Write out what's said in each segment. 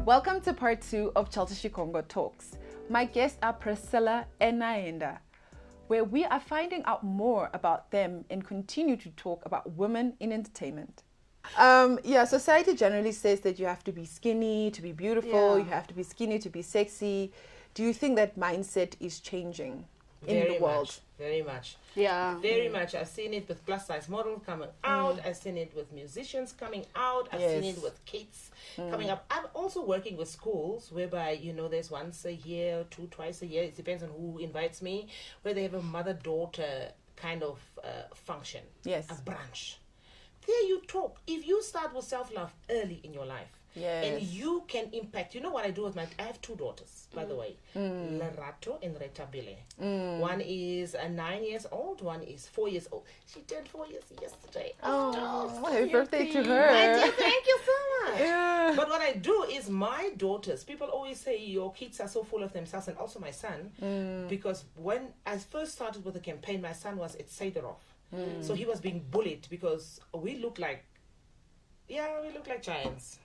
Welcome to part 2 of Chelsi Shikongo Talks. My guests are Priscilla and Nahenda, where we are finding out more about them and continue to talk about women in entertainment. Society generally says that you have to be skinny to be beautiful, you have to be skinny to be sexy. Do you think that mindset is changing in the world? Very much. Yeah. Very much. I've seen it with plus size models coming out. I've seen it with musicians coming out. I've seen it with kids coming up. I'm also working with schools whereby, there's once a year, twice a year. It depends on who invites me, where they have a mother-daughter kind of function. Yes. A brunch. There you talk. If you start with self-love early in your life, and you can impact. You know what I do with I have 2 daughters, by the way. Lerato and Retabile. One is 9 years old, one is 4 years old. She turned 4 years yesterday. Oh, happy birthday to her. My dear, thank you so much. Yeah. But what I do is my daughters, people always say your kids are so full of themselves, and also my son, because when I first started with the campaign, my son was at Sederhof. So he was being bullied because we look like giants.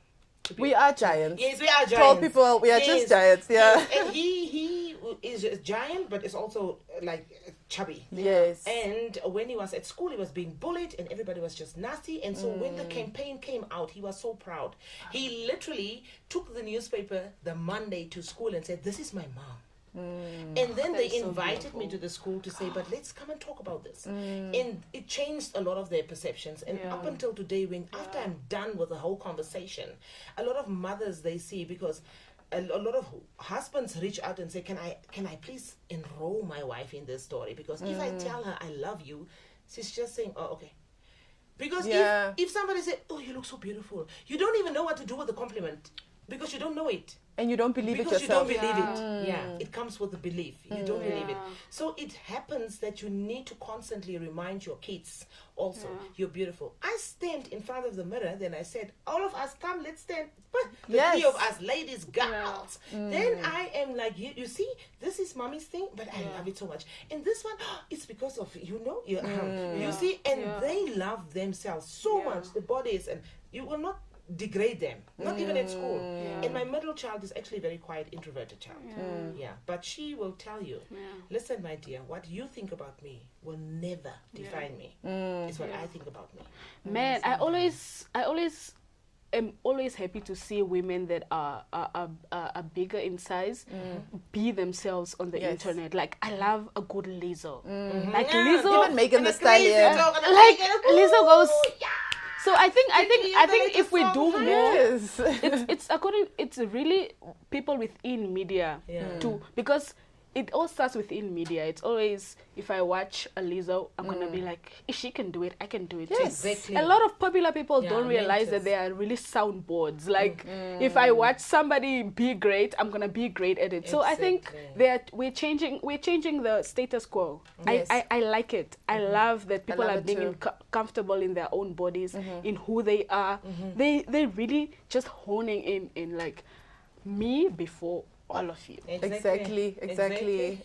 We are giants. Yes, we are giants. Tall people, we are just giants, Yes. And he is a giant, but is also like chubby. Yes. And when he was at school, he was being bullied and everybody was just nasty. And so when the campaign came out, he was so proud. He literally took the newspaper the Monday to school and said, "This is my mom." And then they invited me to the school to say, but let's come and talk about this. And it changed a lot of their perceptions. And up until today, after I'm done with the whole conversation, a lot of mothers, they see, because a lot of husbands reach out and say, can I please enroll my wife in this story? Because if I tell her I love you, she's just saying, oh, okay. Because if somebody says, oh, you look so beautiful, you don't even know what to do with the compliment because you don't know it. And you don't believe because it yourself. Because you don't believe it. Yeah, it comes with the belief. You don't believe it. So it happens that you need to constantly remind your kids also, you're beautiful. I stand in front of the mirror, then I said, all of us, come, let's stand. But the 3 of us, ladies, girls. Then I am like, you see, this is mommy's thing, but I love it so much. And this one, it's because of, you see, and they love themselves so much, the bodies, and you will not degrade them, not even at school. And my middle child is actually a very quiet, introverted child. But she will tell you, listen, my dear, what you think about me will never define me. It's what I think about me. Man, I always am always happy to see women that are bigger in size be themselves on the internet. Like, I love a good Lizzo. Like Lizzo, even Megan the Stallion. Like Lizzo goes. So I think if we do more, it's really people within media too, because it all starts within media. It's always, if I watch a Lizzo, I'm gonna be like, if she can do it, I can do it too. Exactly. A lot of popular people don't realize that they are really soundboards. Like, if I watch somebody be great, I'm gonna be great at it. So I think that we're changing the status quo. Yes. I like it. I love that people are being comfortable in their own bodies, in who they are. They really just honing in like me before all of you. Exactly.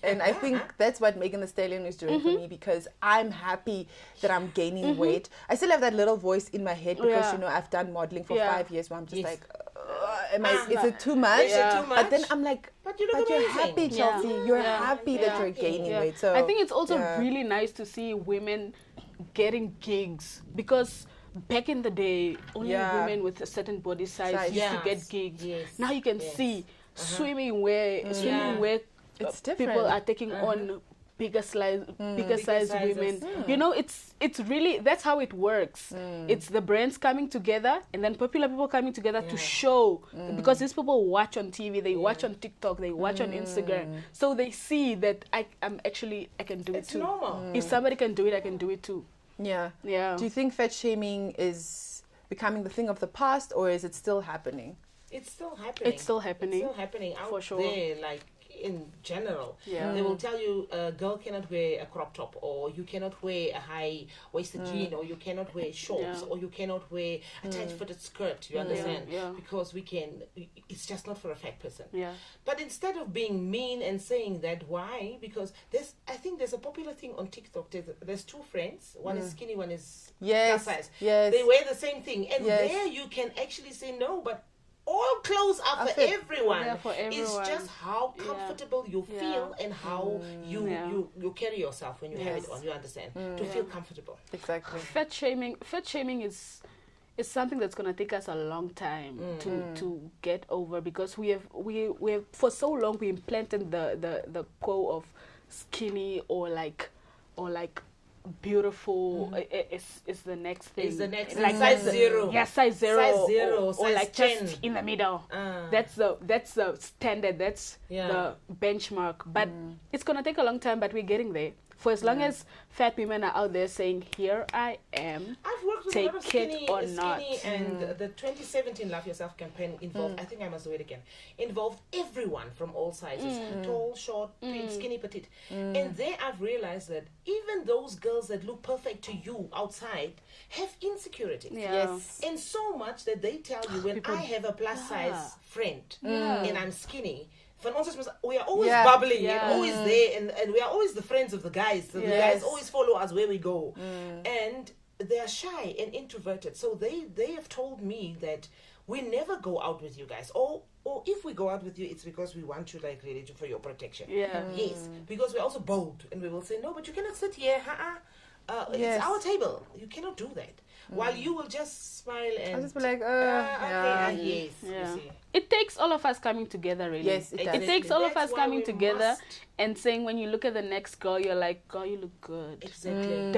And I think that's what Megan the Stallion is doing for me, because I'm happy that I'm gaining weight. I still have that little voice in my head because I've done modeling for 5 years where I'm just like, is it too much? But then I'm like, but you're happy, Chelsi. You're happy that you're gaining weight. So I think it's also really nice to see women getting gigs, because back in the day, only women with a certain body size used to get gigs. Now you can see swimming where it's people are taking on bigger size women. It's really, that's how it works. It's the brands coming together and then popular people coming together to show, because these people watch on TV, they watch on TikTok, they watch on Instagram, so they see that I can do it too. Normal. If somebody can do it, I can do it too. Do you think fat shaming is becoming the thing of the past, or is it still happening? It's still happening. It's still happening out for sure. there, like in general. They will tell you a girl cannot wear a crop top, or you cannot wear a high-waisted jean, or you cannot wear shorts, or you cannot wear a tight-fitted skirt, you understand? Because it's just not for a fat person. But instead of being mean and saying that, why? Because I think there's a popular thing on TikTok. There's 2 friends. One is skinny, one is plus size. They wear the same thing. And there you can actually say, no, but all clothes are for everyone. They're for It's everyone. just how comfortable you feel and how you carry yourself when you have it on. You understand? To feel comfortable. Exactly. Fat shaming is something that's gonna take us a long time to get over, because we have for so long we implanted the core of skinny or like beautiful is the next thing. It's the next like size zero. Yeah, size zero. Size zero, or size like 10. just in the middle. That's the standard. That's the benchmark. But it's gonna take a long time. But we're getting there. For as long as fat women are out there saying, "Here I am," I've worked with take a lot of it or not. and the 2017 Love Yourself campaign involved, I think I must do it again, involved everyone from all sizes, tall, short, skinny, petite. And there I've realized that even those girls that look perfect to you outside have insecurities. Yes. And so much that they tell you, when I have a plus size friend and I'm skinny, we are always bubbly and always there, and we are always the friends of the guys. So the guys always follow us where we go. And they are shy and introverted. So they have told me that we never go out with you guys. Or if we go out with you, it's because we want you, like, really for your protection. Yeah. Yes. Because we're also bold, and we will say, no, but you cannot sit here. It's our table. You cannot do that. While you will just smile and I'll just be like, yes. Yeah. You see. It takes all of us coming together, really. Yes, it does. It takes all of That's us why coming we together must- and saying, when you look at the next girl, you're like, girl, you look good. Exactly.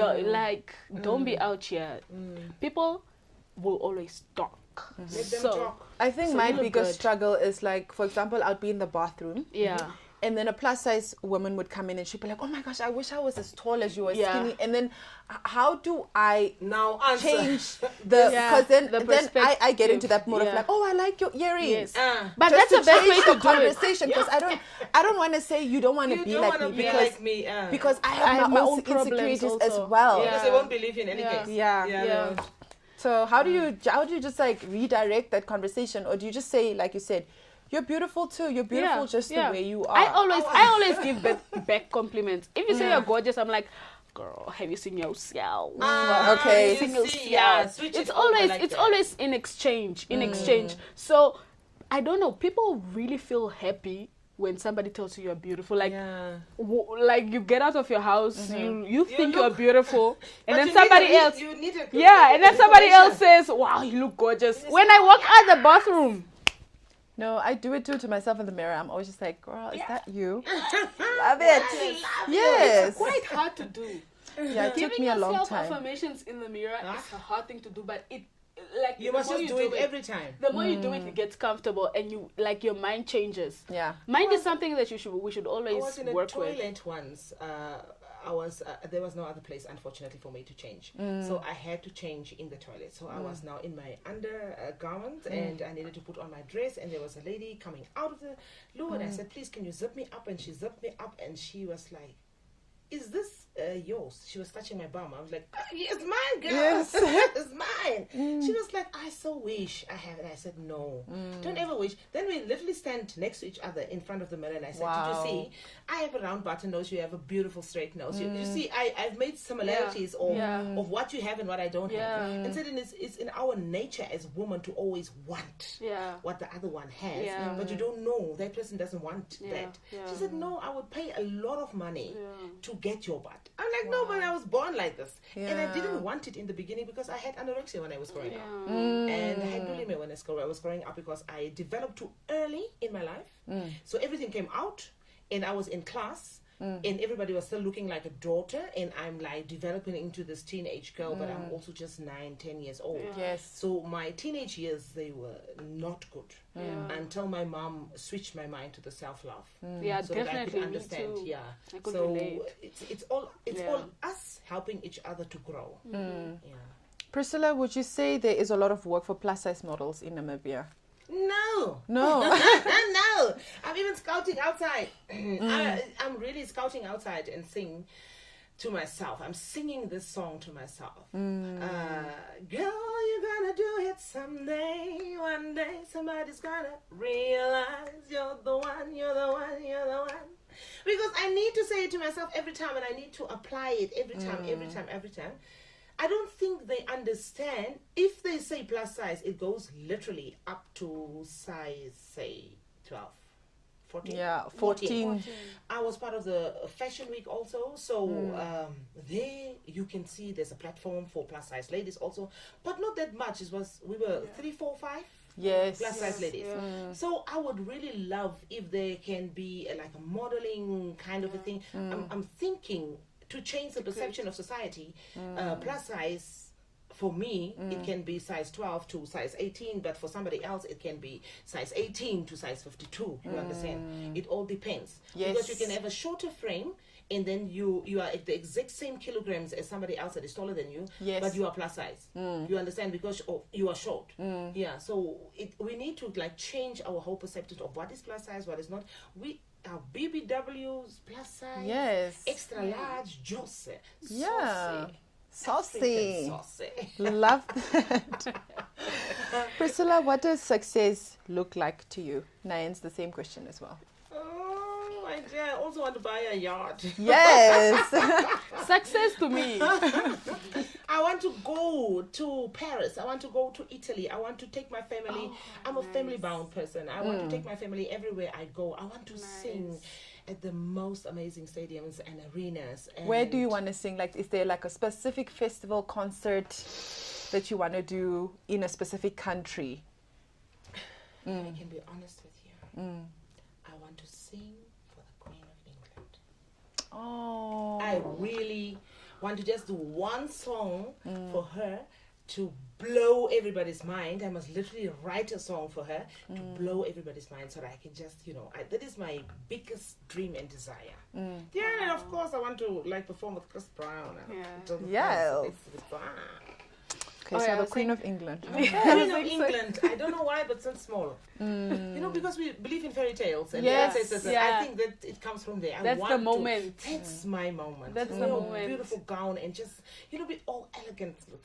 Don't be out here. People will always talk. Let them So, talk. I think So my you look biggest good. struggle is, like, for example, I'd be in the bathroom. yeah. And then a plus size woman would come in and she'd be like, oh my gosh, I wish I was as tall as you or skinny. And then how do I Now answer. change the, because then I perspective. get into that mode of Yeah. like, oh, I like your earrings. Yes. But Just that's to the best change way the to do it. conversation, because I don't want to say you don't want to You be don't like wanna me be because like me. because I I have have my my own own problems insecurities as also. well. Yeah. Because they won't believe you in any case. Yeah. Yeah. So how do you just like redirect that conversation, or do you just say, like you said, you're beautiful too. You're beautiful just the way you are. I always give back compliments. If you say you're gorgeous, I'm like, girl, have you seen yourself? Okay. You see, yeah, switch It's it over always like it's that. always in exchange. So I don't know. People really feel happy when somebody tells you you're beautiful. Like like you get out of your house, you think you're beautiful, and then somebody else. You need a And then somebody else says, wow, you look gorgeous. When I walk out the bathroom. No, I do it too to myself in the mirror. I'm always just like, girl, is that you? Love it. Yes. It's quite hard to do. Yeah, it took Giving me a long yourself time. affirmations in the mirror is a hard thing to do, but You must just do it every time. The more you do it, it gets comfortable, and you like your mind changes. Yeah. Mind is something that we should I always was in a work with. toilet once. There was no other place, unfortunately, for me to change. So I had to change in the toilet. So I was now in my undergarments and I needed to put on my dress. And there was a lady coming out of the loo, and I said, please, can you zip me up? And she zipped me up, and she was like, is this yours? She was touching my bum. I was like, it's mine, girl. Yes. It's mine. She was like, I so wish I had it. I said, no, don't ever wish. Then we literally stand next to each other in front of the mirror, and I said, Wow. did you see? I have a round button nose. You have a beautiful straight nose. You see, I've made similarities of what you have and what I don't have. And so then it's in our nature as women to always want what the other one has. Yeah. But you don't know that person doesn't want that. She said, no, I would pay a lot of money to get your butt. I'm like, no, but I was born like this. And I didn't want it in the beginning because I had anorexia when I was growing up. And I had bulimia when I was growing up because I developed too early in my life. So everything came out, and I was in class, and everybody was still looking like a daughter, and I'm like developing into this teenage girl, but I'm also just 9-10 years old. Yes. So my teenage years, they were not good until my mom switched my mind to the self-love. Yeah, So definitely. that I could understand. Me too. Yeah. I could So relate. it's all us helping each other to grow. Yeah. Priscilla, would you say there is a lot of work for plus size models in Namibia? No. No. No. I'm even scouting outside. I'm really scouting outside and sing to myself. I'm singing this song to myself. Girl, you're gonna do it someday. One day somebody's gonna realize you're the one, you're the one, you're the one. Because I need to say it to myself every time, and I need to apply it every time. I don't think they understand. If they say plus size, it goes literally up to size, say, 12. 14? Yeah, 14. I was part of the fashion week also, so there you can see there's a platform for plus size ladies also, but not that much. We were 3, 4, 5 plus size ladies. So I would really love if there can be like a modeling kind of a thing. I'm thinking to change the perception of society. Plus size, for me, it can be size 12 to size 18, but for somebody else, it can be size 18 to size 52. You understand? It all depends. Yes. Because you can have a shorter frame, and then you are at the exact same kilograms as somebody else that is taller than you, but you are plus size. You understand? Because you are short. Yeah. So we need to like change our whole perception of what is plus size, what is not. Our BBWs, plus size, extra large, Jose, Saucy. Love that. Priscilla, what does success look like to you? Nayen's the same question as well. Oh, my dear. I also want to buy a yacht. Yes. Success to me. I want to go to Paris. I want to go to Italy. I want to take my family. I'm a family-bound person. I want to take my family everywhere I go. I want to sing at the most amazing stadiums and arenas. And where do you want to sing? Like, is there like a specific festival concert that you want to do in a specific country? I can be honest with you. I want to sing for the Queen of England. Oh. I really want to just do one song for her to blow everybody's mind. I must literally write a song for her to blow everybody's mind so that I can just, that is my biggest dream and desire. Yeah, and of course I want to like perform with Chris Brown. Yeah. Okay, so the Queen of England. Queen of England. I don't know why, but so small. Because we believe in fairy tales. And I think that it comes from there. That's the moment. That's my moment. That's the moment. Beautiful gown and just, be all elegant with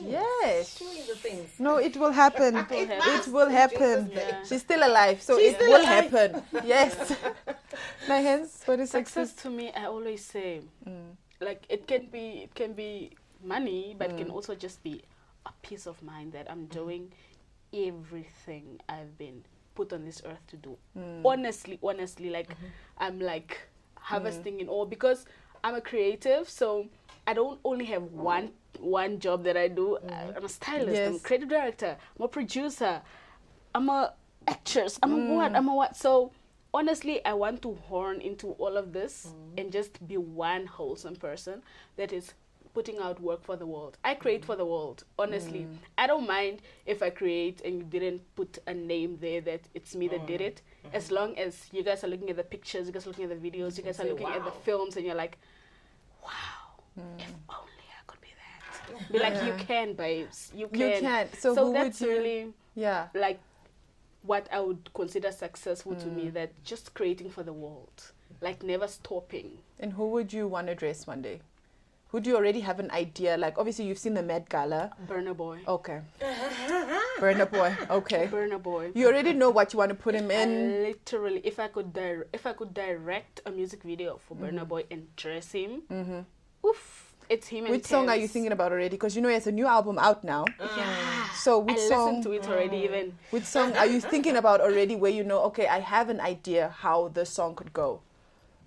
yes. Doing the things. No, it will happen. It will happen. Yeah. She's still alive, so it will happen. Yes. Nahenda, what is success to me? I always say, like it can be money, but it can also just be a peace of mind that I'm doing everything I've been put on this earth to do. Honestly, like I'm like harvesting in all, because I'm a creative, so I don't only have one job that I do. I'm a stylist, I'm a creative director, I'm a producer, I'm a actress, I'm a what. So honestly, I want to horn into all of this and just be one wholesome person that is putting out work for the world. I create for the world, honestly. I don't mind if I create and you didn't put a name there that it's me that did it. As long as you guys are looking at the pictures, you guys are looking at the videos, you guys are looking at the films, and you're like, wow, if only I could be that. Be like, you can, babes. You can. So that's really like what I would consider successful to me, that just creating for the world, like never stopping. And who would you want to dress one day? Who do you already have an idea? Like, obviously, you've seen the Met Gala. Burna Boy. Okay. Burna Boy. Okay. Burna Boy. You already know what you want to put him in. Literally, if I could direct a music video for Burna Boy and dress him, oof, it's him. Which song are you thinking about already? Because you know, it's a new album out now. Yeah. So which song? I listened to it already. Even. Which song are you thinking about already? Where you know, okay, I have an idea how the song could go.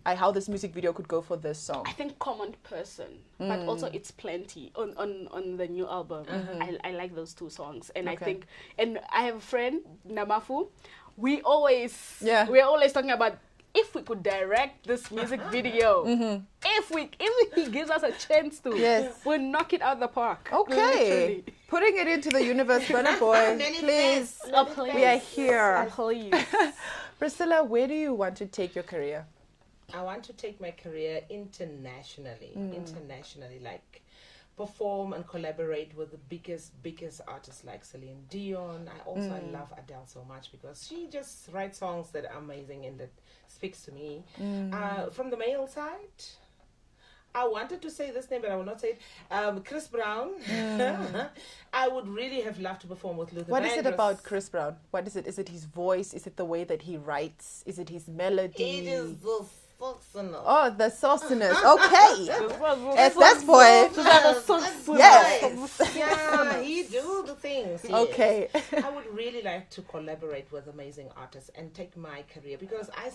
How this music video could go for this song. I think Common Person, but also It's Plenty on the new album. I like those two songs, and I think, and I have a friend Namafu. We're always talking about if we could direct this music video, if he gives us a chance to, we'll knock it out the park. Okay, literally. Putting it into the universe, Burna Boy. Please, please, we are here. Please, Priscilla, where do you want to take your career? I want to take my career internationally, like perform and collaborate with the biggest artists like Celine Dion. I love Adele so much because she just writes songs that are amazing and that speaks to me. From the male side, I wanted to say this name, but I will not say it. Chris Brown. I would really have loved to perform with Luther. What is it about Chris Brown? What is it? Is it his voice? Is it the way that he writes? Is it his melody? It is the functional. Oh, the sauciness. Okay. At that point. Yes. Yeah, he do the things. Yes. Okay. I would really like to collaborate with amazing artists and take my career, because I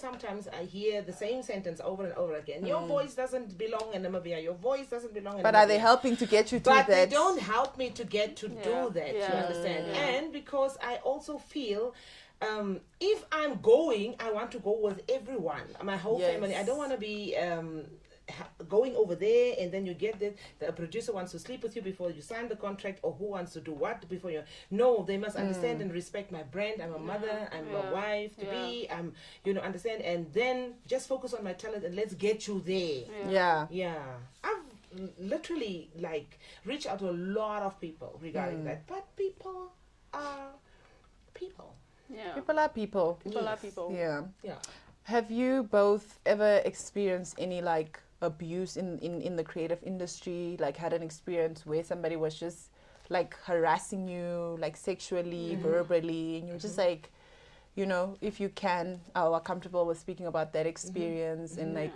hear the same sentence over and over again. Your voice doesn't belong in Namibia. Your voice doesn't belong in Namibia. But are they helping to get you to that? But they don't help me to get to do that. Yeah. You understand? And because I also feel, if I'm going, I want to go with everyone, my whole family. I don't want to be going over there and then you get the producer wants to sleep with you before you sign the contract, or who wants to do what before you. No, they must understand and respect my brand. I'm a mother, I'm a wife to be, understand, and then just focus on my talent and let's get you there. Yeah. I've literally reached out to a lot of people regarding that, but people are people. Yeah. People are people. People are people. Yeah. Yeah. Have you both ever experienced any abuse in the creative industry? Had an experience where somebody was just harassing you, sexually, verbally, and you're just if you can, are comfortable with speaking about that experience, and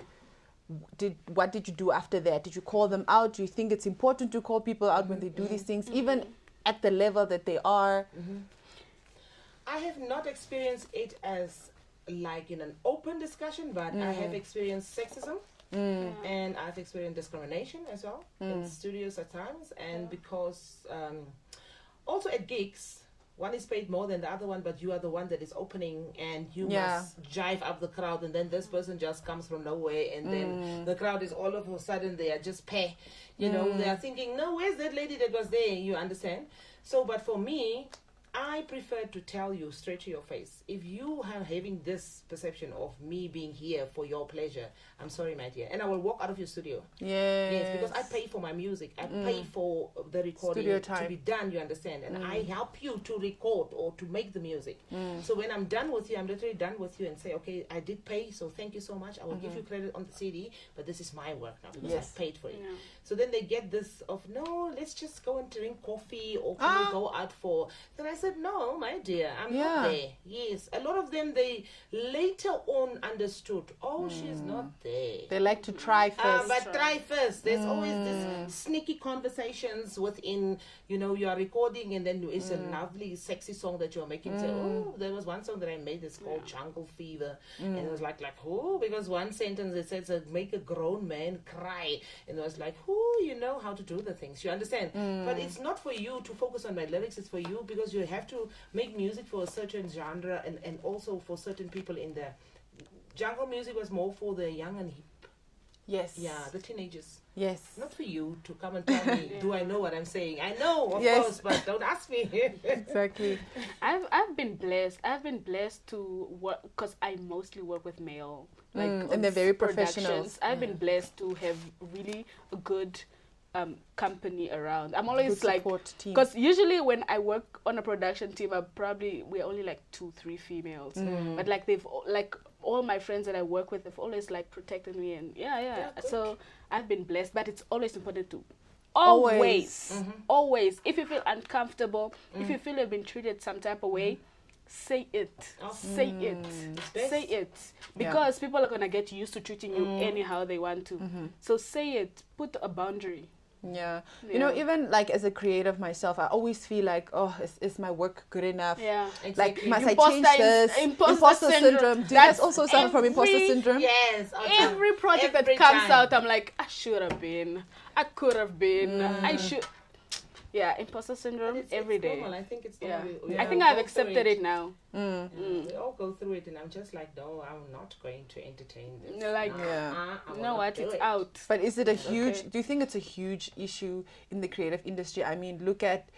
what did you do after that? Did you call them out? Do you think it's important to call people out when they do these things, even at the level that they are? I have not experienced it as in an open discussion, but I have experienced sexism and I've experienced discrimination as well in studios at times, and because also at gigs, one is paid more than the other one, but you are the one that is opening and you must jive up the crowd, and then this person just comes from nowhere, and then the crowd is all of a sudden they are just they are thinking, no, where's that lady that was there? You understand? So, but for me, I prefer to tell you straight to your face. If you are having this perception of me being here for your pleasure, I'm sorry, my dear. And I will walk out of your studio. Yes, because I pay for my music. I pay for the recording to be done, you understand? And I help you to record or to make the music. So when I'm done with you, I'm literally done with you and say, okay, I did pay, so thank you so much. I will give you credit on the CD, but this is my work now because I paid for it. Yeah. So then they get this of, no, let's just go and drink coffee, or can we go out for... Then I said, no, my dear, I'm not there. Yes, a lot of them, they later on understood, oh, she's not there. They like to try first. But try first. There's always this sneaky conversations within, you are recording, and then it's a lovely, sexy song that you're making. Say, oh, there was one song that I made that's called Jungle Fever. And it was like, oh, because one sentence it says, make a grown man cry. And it was like, you know how to do the things, you understand? But it's not for you to focus on my lyrics, it's for you, because you have to make music for a certain genre, and also for certain people in there. Jungle music was more for the young and hip. Yes. Yeah, the teenagers. Yes. Not for you to come and tell me, do I know what I'm saying? I know, of course, but don't ask me. Exactly. I've been blessed. I've been blessed to work, because I mostly work with male, and they're very professional. I've been blessed to have really a good company around. I'm always because usually when I work on a production team, we're only 2-3 females, but they've all my friends that I work with have always protected me, and so I've been blessed. But it's always important to always if you feel uncomfortable, if you feel you've been treated some type of way, say it. Say it, because people are gonna get used to treating you anyhow they want to. So say it, put a boundary. Yeah. Even as a creative myself, I always feel is my work good enough? Yeah, exactly. Must I change this? Imposter syndrome. Do you guys also suffer from imposter syndrome? Yes. Every project that comes out, I'm like, I should have been, I could have been, I should. Yeah, imposter syndrome every day. Normal. I think it's normal. I think I've accepted it now. We all go through it, and I'm just like, no, I'm not going to entertain this. You know what? It's out. But is it a huge? Do you think it's a huge issue in the creative industry? I mean, look at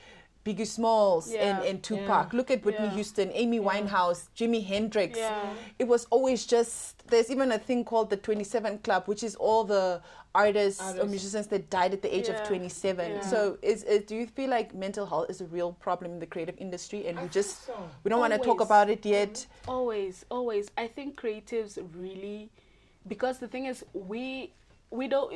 Biggie Smalls and Tupac. Look at Whitney Houston, Amy Winehouse, Jimi Hendrix. It was always just, there's even a thing called the 27 Club, which is all the artists or musicians that died at the age of 27. So do you feel like mental health is a real problem in the creative industry, and we don't want to talk about it yet? Always. I think creatives really, because the thing is, we're not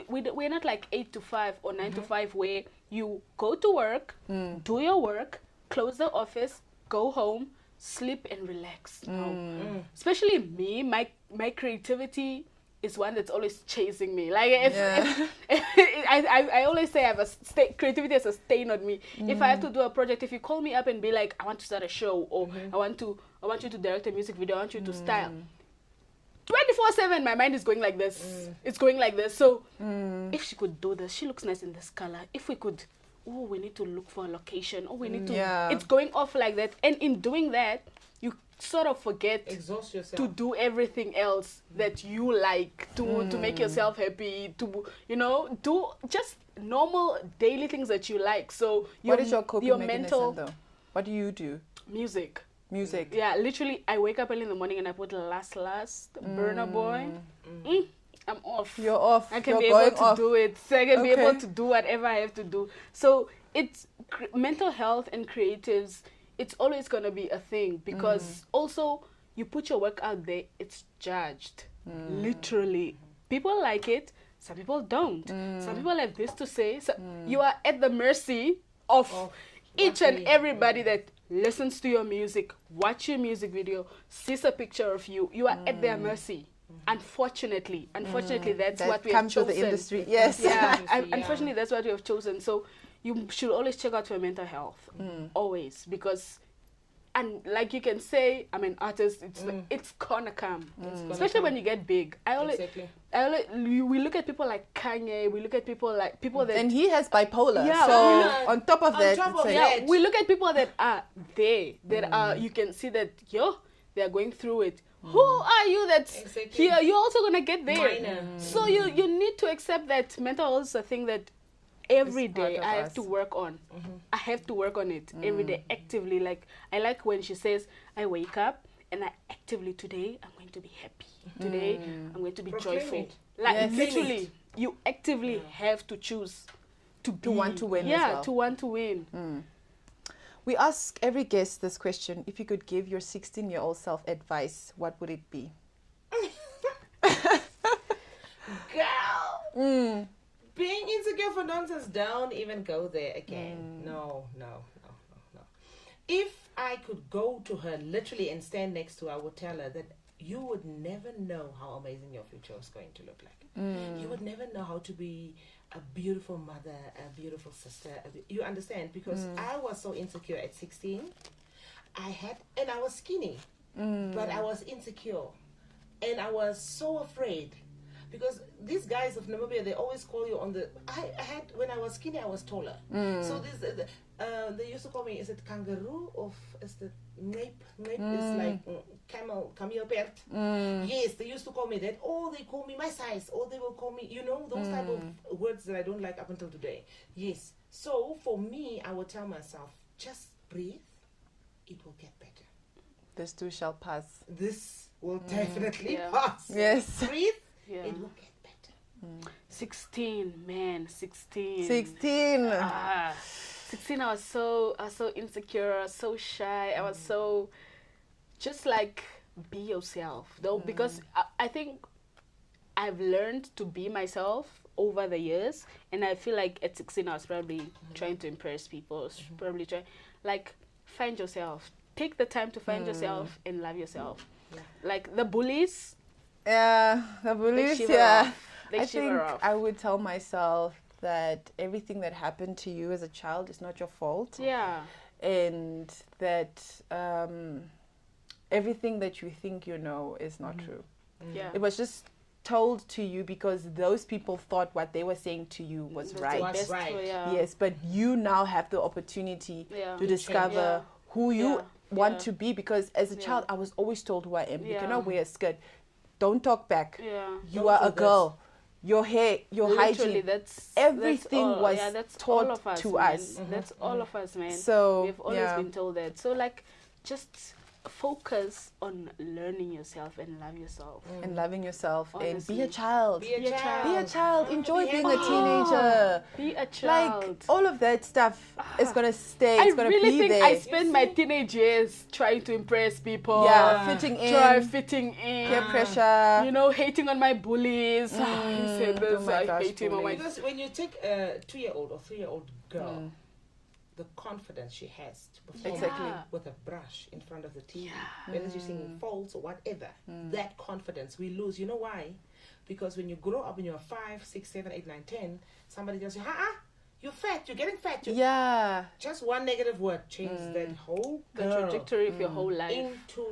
8 to 5 or 9 to 5 where you go to work, do your work, close the office, go home, sleep and relax. No. Especially me, my creativity is one that's always chasing me. Like I always say I have creativity as a stain on me. If I have to do a project, if you call me up and be like, I want to start a show, or I want you to direct a music video, I want you to style. 24/7, my mind is going like this. It's going like this. So if she could do this, she looks nice in this color. If we could, we need to look for a location. We need to. It's going off like that, and in doing that, you sort of forget exhaust yourself to do everything else that you like to make yourself happy, to do just normal daily things that you like. So what is your coping mechanism though? What do you do? Music. Yeah, literally I wake up early in the morning and I put last Burna Boy. I'm off. You're off. I can be able to do it. So I can be able to do whatever I have to do. So it's mental health and creatives. It's always going to be a thing because also you put your work out there, it's judged. Literally. People like it, some people don't. Some people have this to say. So you are at the mercy of each and everybody that listens to your music, watch your music video, sees a picture of you. You are at their mercy. Unfortunately, that's what we have chosen. Comes with the industry. Yes. Unfortunately, that's what we have chosen. So you should always check out your mental health, always, because, and like you can say, I'm an artist. It's gonna come, especially when you get big. We look at people like Kanye. We look at people that, and he has bipolar. Yeah. So on top of that, we look at people that are there, that are. You can see that they are going through it. Who are you that's here? You're also gonna get there. So you need to accept that mental health is a thing that every day I have to work on. I have to work on it every day actively. Like I like when she says, I wake up and I actively, today I'm going to be happy. Today I'm going to be joyful. Like literally, you actively have to choose to want to win. Yeah, as well. to want to win. We ask every guest this question: if you could give your 16-year-old self advice, what would it be? Girl, being insecure for nonsense, don't even go there again. No. If I could go to her literally and stand next to her, I would tell her that you would never know how amazing your future is going to look like. You would never know how to be a beautiful mother, a beautiful sister. You understand? Because I was so insecure at 16. And I was skinny, but I was insecure. And I was so afraid. Because these guys of Namibia, they always call you on the... when I was skinny, I was taller. So they used to call me, is it kangaroo or is it nape? Nape is like camel pert. Yes, they used to call me that. Or they call me my size. Or they will call me, those type of words that I don't like up until today. Yes. So for me, I would tell myself, just breathe. It will get better. This too shall pass. This will definitely pass. Yes. Breathe. Yeah. It will get better. 16, man, 16. 16. 16, I was so insecure, I was so shy. I was so, just like, be yourself. Though, because I think I've learned to be myself over the years. And I feel like at 16, I was probably trying to impress people. Probably trying, like, find yourself. Take the time to find yourself and love yourself. Yeah. Like, the bullies... Yeah, the beliefs, I think I would tell myself that everything that happened to you as a child is not your fault. Yeah. And that everything that you think you know is not true. Yeah. It was just told to you because those people thought what they were saying to you was right. Yes, but you now have the opportunity to discover who you want to be, because as a child I was always told who I am. You cannot wear a skirt. Don't talk back. You are a girl. Your hair, your hygiene. Everything was taught to us. That's all of us, man. So we've always been told that. So like, just focus on learning yourself and love yourself. And loving yourself. Honestly. And be a child. Be a child. Enjoy being a teenager. Be a child. Like, all of that stuff is going to stay. It's going to be there. I spent my teenage years trying to impress people. Yeah, fitting in. Peer pressure. Hating on my bullies. He said this, I hate him. Because when you take a 2-year-old or 3-year-old girl, the confidence she has to perform with a brush in front of the TV, whether she's singing false or whatever, that confidence we lose. You know why? because when you grow up and you're 5, 6, 7, 8, 9, 10, somebody tells you, you're fat, you're getting fat. Yeah. Just one negative word changed that whole The trajectory of your whole life. into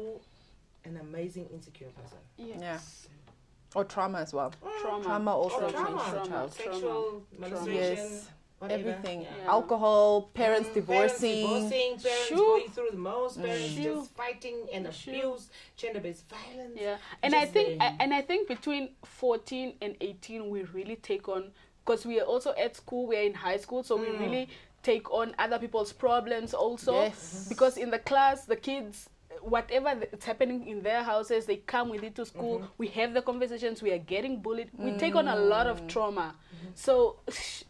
an amazing insecure person. Yes. Yeah. Or trauma as well. Trauma. Trauma also Or changed trauma. the child. Sexual molestation. Yes. Whatever. Everything. Yeah. Alcohol, parents divorcing. Parents going through the most, parents just fighting and abuse, gender-based violence. Yeah, and I think between 14 and 18 we really take on, because we are also at school, we are in high school, so we really take on other people's problems also. Yes. Because in the class, the kids, whatever that's happening in their houses, they come with it to school. We have the conversations, we are getting bullied, we take on a lot of trauma. So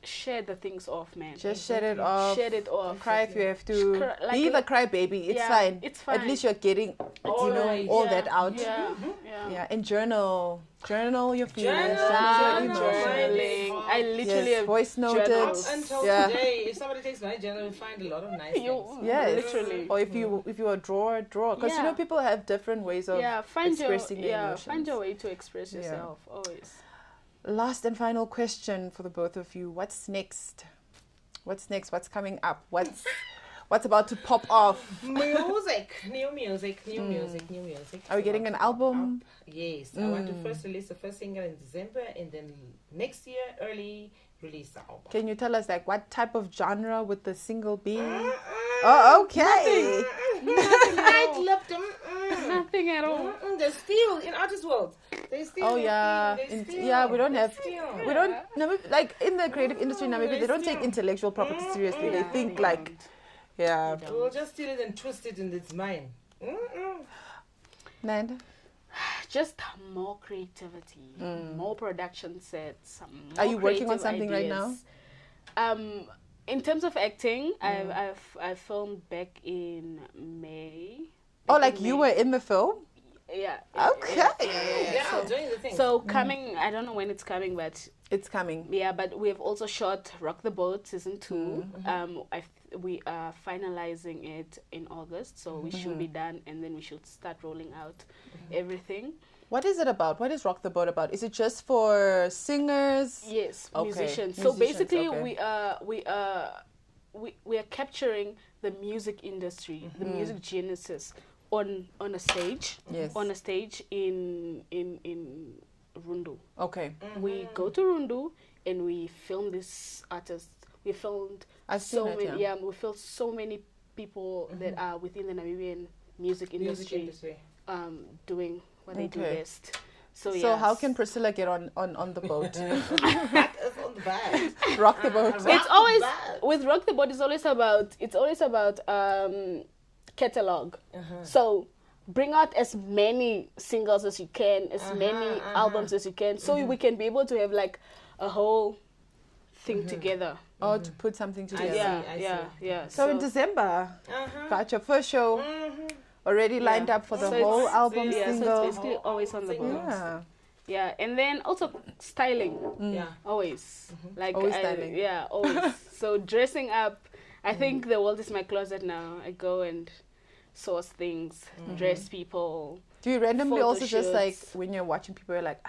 share the things off, man. Just shed it off. Shed it off. Cry if you have to. Like Be the cry baby. It's Yeah, fine. it's fine. At least you're getting, all that out. Yeah. And journal your feelings. Journaling. I literally have voice noted. journals. Up until today, if somebody takes my journal, we find a lot of nice things. Literally. Or if you are draw. Because you know people have different ways of expressing their emotions. Find your way to express yourself always. Last and final question for the both of you. What's next? What's next? What's coming up? What's about to pop off? New music. Are we getting an album? Yes. I want to first release the first single in December, and then next year, early release the album. Can you tell us like what type of genre would the single be? Oh, okay. Nothing at all. They're still in artist world. They still. Oh yeah, we don't have. We don't. Like in the creative industry now, maybe they don't take intellectual property seriously. They think like, we'll just steal it and twist it in its mind. Nahenda? Just more creativity, more production sets. Are you working on something right now? In terms of acting, I filmed back in May. You were in the film? Yeah. Okay. Doing the thing. So coming, I don't know when it's coming, but it's coming. Yeah, but we have also shot Rock the Boat season 2. We are finalizing it in August, so we should be done, and then we should start rolling out everything. What is it about? What is Rock the Boat about? Is it just for singers? Yes, musicians. So basically, we are capturing the music industry, the music genesis on a stage. Yes. On a stage in Rundu. Okay. We go to Rundu and we film this artist. We filmed we filmed so many people that are within the Namibian music industry. Doing what they do best. So how can Priscilla get on the boat? That is on the bag. Rock the boat. It's always with Rock the Boat. It's always about catalog. So bring out as many singles as you can, as many albums as you can, so we can be able to have like a whole thing together. Or to put something together. Yeah. So in December, got your first show already lined up for the whole album single. So it's basically always on the boat. Yeah, and then also styling. Always. Like always styling. Always. So dressing up. I think the world is my closet now. I go and source things, dress people. Do you randomly also just shoots. like when you're watching people, you're like,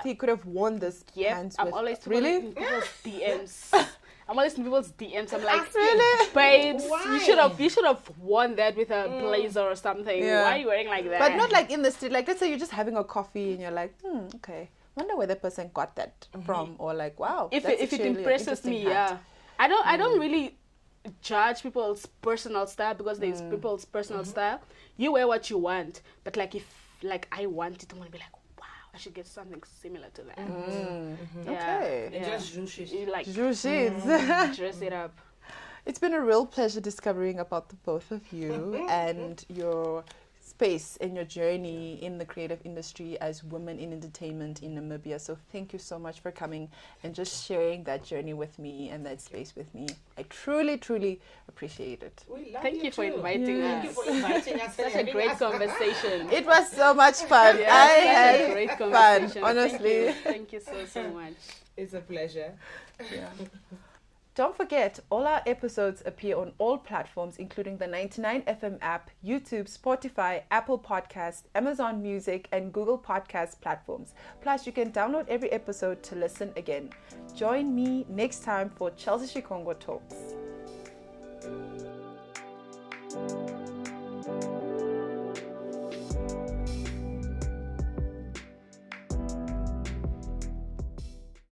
he could have worn this pants I'm with. always Really? in people's DMs. I'm always in people's DMs. I'm like, really? babes, Why? you should have worn that with a blazer or something. Yeah. Why are you wearing like that? But not like in the street. Like let's say you're just having a coffee and you're like, okay, wonder where the person got that from, or like, wow. If that's it actually an impresses me, interesting hat. I don't really judge people's personal style, because there's people's personal style. You wear what you want, but like if I want it, I'm gonna be like, wow, I should get something similar to that. Okay. And just juicy. You like Dress it up. It's been a real pleasure discovering about the both of you and your space and your journey in the creative industry as women in entertainment in Namibia. So thank you so much for coming and just sharing that journey with me and that space with me. I truly, truly appreciate it. Thank you for inviting us. Thank you for inviting us. Such a great conversation. It was so much fun. Yeah, I such a had great fun, conversation. honestly. Thank you so much. It's a pleasure. Yeah. Don't forget, all our episodes appear on all platforms, including the 99 FM app, YouTube, Spotify, Apple Podcasts, Amazon Music, and Google Podcast platforms. Plus, you can download every episode to listen again. Join me next time for Chelsi Shikongo Talks.